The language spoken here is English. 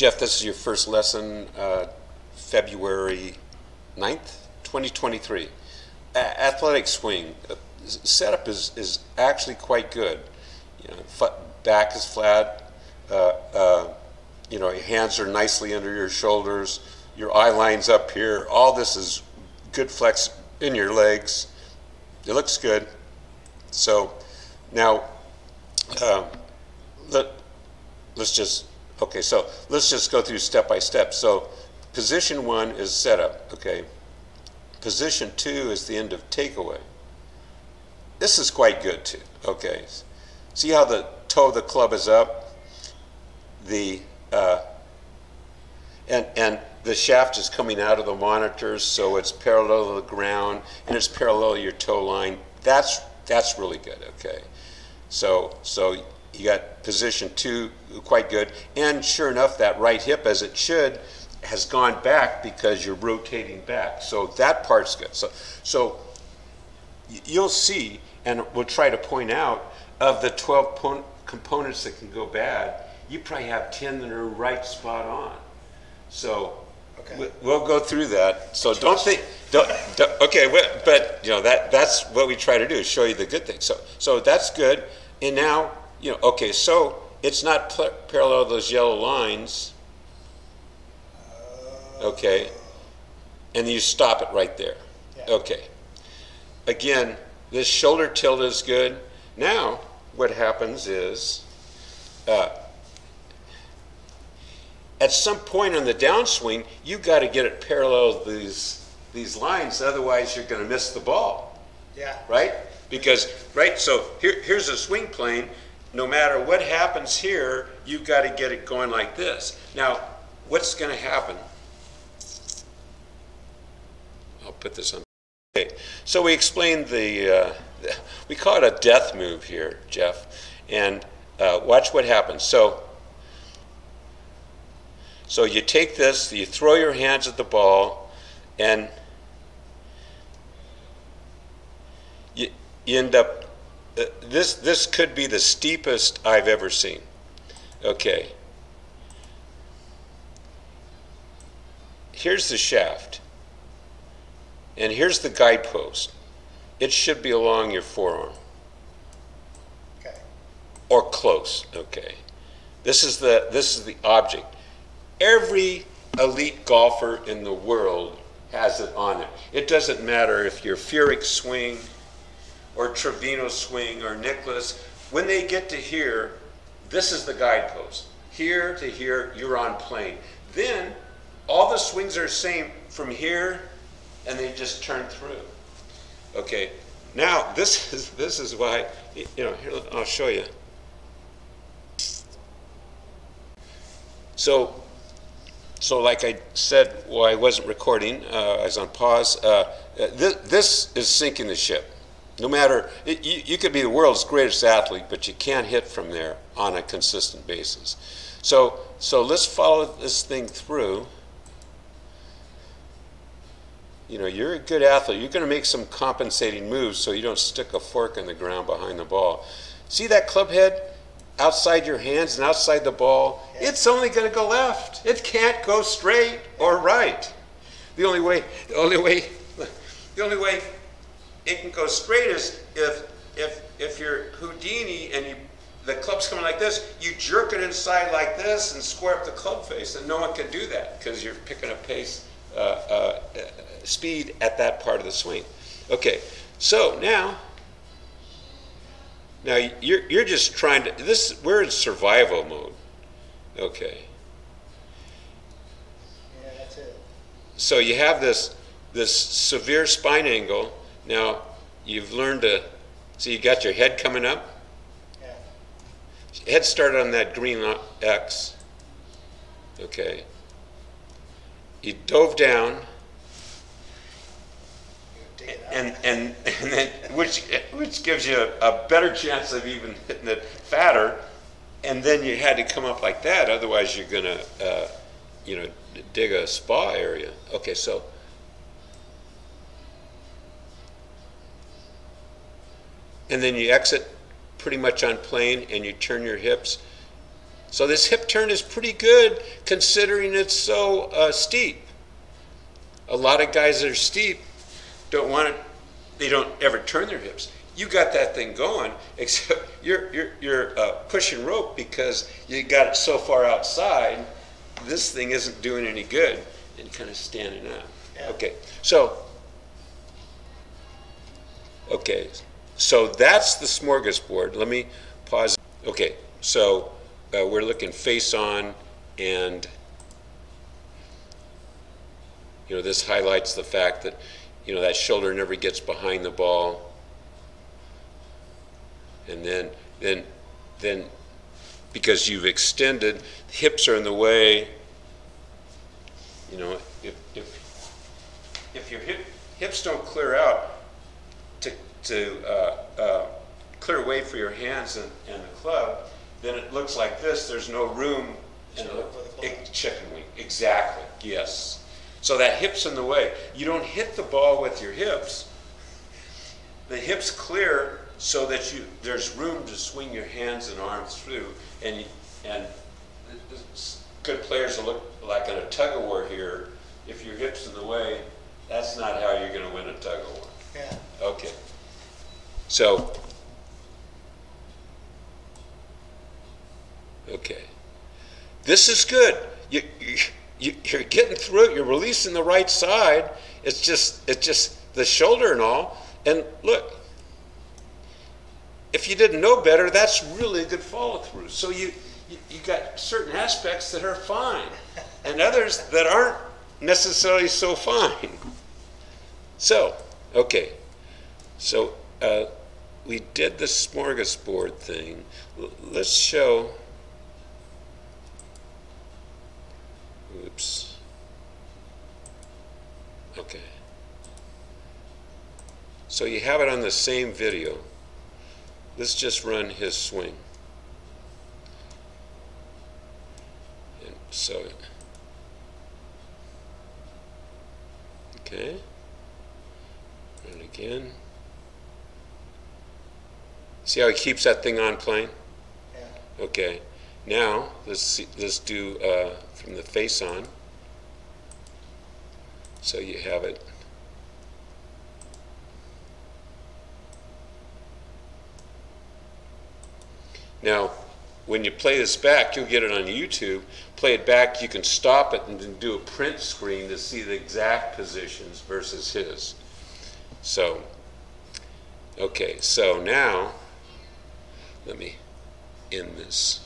Jeff, this is your first lesson, February 9th, 2023. Athletic swing. Setup is actually quite good. You know, back is flat. You know, your hands are nicely under your shoulders. Your eye line's up here. All this is good flex in your legs. It looks good. So now let's just go through step by step. So position 1 is setup. Okay. Position 2 is the end of takeaway. This is quite good too. Okay. See how the toe of the club is up? And the shaft is coming out of the monitors, so it's parallel to the ground and it's parallel to your toe line. That's really good. Okay. So you got position 2 quite good, and sure enough, that right hip, as it should, has gone back because you're rotating back. So that part's good. So you'll see, and we'll try to point out, of the 12 components that can go bad, you probably have 10 that are right spot on. So okay, we'll go through that. So don't think, okay, but you know, that's what we try to do, is show you the good things. So that's good. And now, you know, okay, so it's not parallel to those yellow lines. Okay, and you stop it right there. Yeah. Okay. Again, this shoulder tilt is good. Now, what happens is, at some point on the downswing, you've got to get it parallel to these lines, otherwise you're going to miss the ball. Yeah. Right? Because, right, so here's a swing plane. No matter what happens here, you've got to get it going like this. Now, what's going to happen? I'll put this on. Okay, so we explained we call it a death move here, Jeff, and watch what happens. So you take this, you throw your hands at the ball, and you end up, this could be the steepest I've ever seen. Okay. Here's the shaft. And here's the guidepost. It should be along your forearm. Okay. Or close. Okay. This is the object. Every elite golfer in the world has it on it. It doesn't matter if you're Furyk swing or Trevino swing or Nicklaus. When they get to here, this is the guidepost. Here to here, you're on plane. Then all the swings are the same from here, and they just turn through. Okay, now this is why, you know, here, I'll show you. So like I said, while I wasn't recording, I was on pause, this is sinking the ship. No matter, you could be the world's greatest athlete, but you can't hit from there on a consistent basis. So let's follow this thing through. You know, you're a good athlete. You're going to make some compensating moves so you don't stick a fork in the ground behind the ball. See that club head outside your hands and outside the ball? It's only going to go left. It can't go straight or right. The only way it can go straight is if you're Houdini and the club's coming like this, you jerk it inside like this and square up the club face, and no one can do that because you're picking up pace. Speed at that part of the swing. Okay, so now you're just trying to, we're in survival mode. Okay. Yeah, that's it. So you have this severe spine angle. Now you've learned to, so you got your head coming up. Yeah. Head started on that green X. Okay. You dove down, and then which gives you a better chance of even hitting it fatter, and then you had to come up like that, otherwise you're gonna you know, dig a spa area. Okay, so and then you exit pretty much on plane and you turn your hips. So this hip turn is pretty good considering it's so steep. A lot of guys that are steep don't want it, they don't ever turn their hips. You got that thing going, except you're pushing rope because you got it so far outside, this thing isn't doing any good and kind of standing out. Yeah. Okay, so that's the smorgasbord. Let me pause. Okay, so we're looking face on, and you know, this highlights the fact that, you know, that shoulder never gets behind the ball. And then because you've extended, hips are in the way. You know, if your hips don't clear out to clear way for your hands and the club, then it looks like this. There's no room in the chicken wing. Exactly. Yes. So that hip's in the way. You don't hit the ball with your hips. The hips clear so that there's room to swing your hands and arms through, and good players will look like in a tug of war here. If your hips in the way, that's not how you're going to win a tug of war. Yeah. Okay. So. Okay. This is good. You're getting through it. You're releasing the right side. It's just the shoulder and all. And look. If you didn't know better, that's really a good follow through. So you got certain aspects that are fine, and others that aren't necessarily so fine. So, okay. So we did the smorgasbord thing. Let's show. Oops. Okay. So you have it on the same video. Let's just run his swing. And so, okay, run it again. See how he keeps that thing on plane? Yeah. Okay, now let's do from the face on. So you have it. Now, when you play this back, you'll get it on YouTube. Play it back, you can stop it and then do a print screen to see the exact positions versus his. So, okay, so now, let me end this.